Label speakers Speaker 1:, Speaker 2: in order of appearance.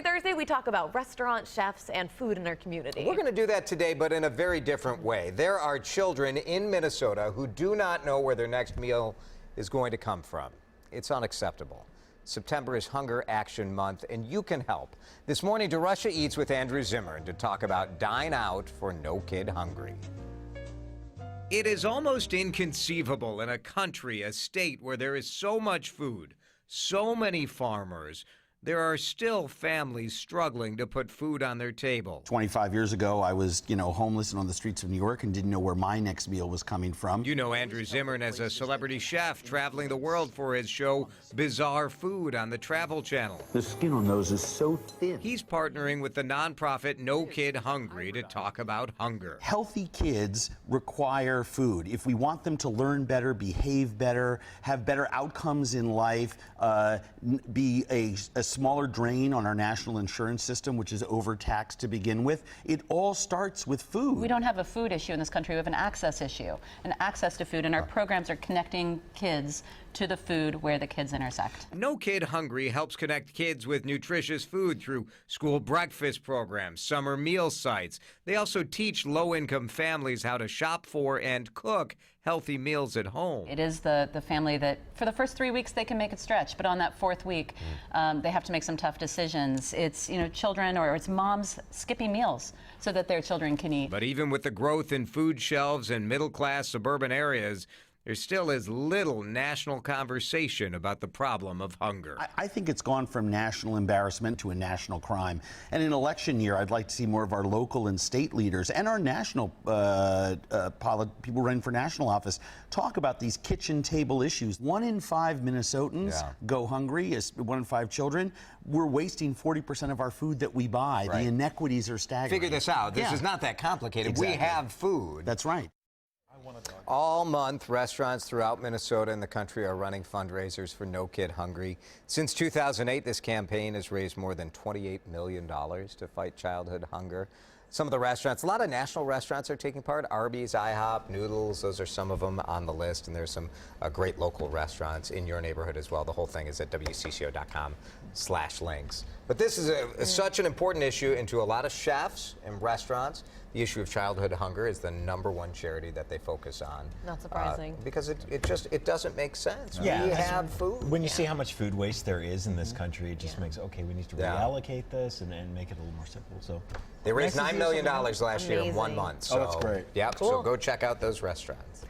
Speaker 1: Every Thursday, we talk about restaurants, chefs, and food in our community.
Speaker 2: We're going to do that today, but in a very different way. There are children in Minnesota who do not know where their next meal is going to come from. It's unacceptable. September is Hunger Action Month, and you can help. This morning, DeRusha Eats with Andrew Zimmern to talk about Dine Out for No Kid Hungry. It is almost inconceivable in a country, a state where there is so much food, so many farmers, there are still families struggling to put food on their table.
Speaker 3: 25 years ago, I was, homeless and on the streets of New York and didn't know where my next meal was coming from.
Speaker 2: You know Andrew Zimmern as a celebrity chef traveling the world for his show Bizarre Food on the Travel Channel.
Speaker 3: The skin on those is so thin.
Speaker 2: He's partnering with the nonprofit No Kid Hungry to talk about hunger.
Speaker 3: Healthy kids require food. If we want them to learn better, behave better, have better outcomes in life, be a smaller drain on our national insurance system, which is overtaxed to begin with. It all starts with food.
Speaker 4: We don't have a food issue in this country. We have an access issue, an access to food, and our programs are connecting kids to the food where the kids intersect.
Speaker 2: No Kid Hungry helps connect kids with nutritious food through school breakfast programs, summer meal sites. They also teach low-income families how to shop for and cook healthy meals at home.
Speaker 4: It is the family that, for the first 3 weeks, they can make it stretch, but on that fourth week, they have to make some tough decisions. It's, children or it's moms skipping meals so that their children can eat.
Speaker 2: But even with the growth in food shelves in middle-class suburban areas, there still is little national conversation about the problem of hunger.
Speaker 3: I think it's gone from national embarrassment to a national crime. And in election year, I'd like to see more of our local and state leaders and our national people running for national office talk about these kitchen table issues. 1 in 5 Minnesotans go hungry, 1 in 5 children. We're wasting 40% of our food that we buy. Right. The inequities are staggering.
Speaker 2: Figure this out. This is not that complicated. Exactly. We have food.
Speaker 3: That's right.
Speaker 2: All month, restaurants throughout Minnesota and the country are running fundraisers for No Kid Hungry. Since 2008, this campaign has raised more than $28 million to fight childhood hunger. Some of the restaurants, a lot of national restaurants are taking part. Arby's, IHOP, Noodles, those are some of them on the list. And there's some great local restaurants in your neighborhood as well. The whole thing is at WCCO.com/links. But this is such an important issue, and to a lot of chefs and restaurants, the issue of childhood hunger is the #1 charity that they focus on.
Speaker 1: Not surprising.
Speaker 2: Because it doesn't make sense.
Speaker 5: Yeah,
Speaker 2: we have food.
Speaker 5: When you see how much food waste there is in this country, it just makes, okay, we need to reallocate this and make it a little more simple. So
Speaker 2: they raised $9 million last year in 1 month. So,
Speaker 5: that's great.
Speaker 2: Yep, cool. So go check out those restaurants.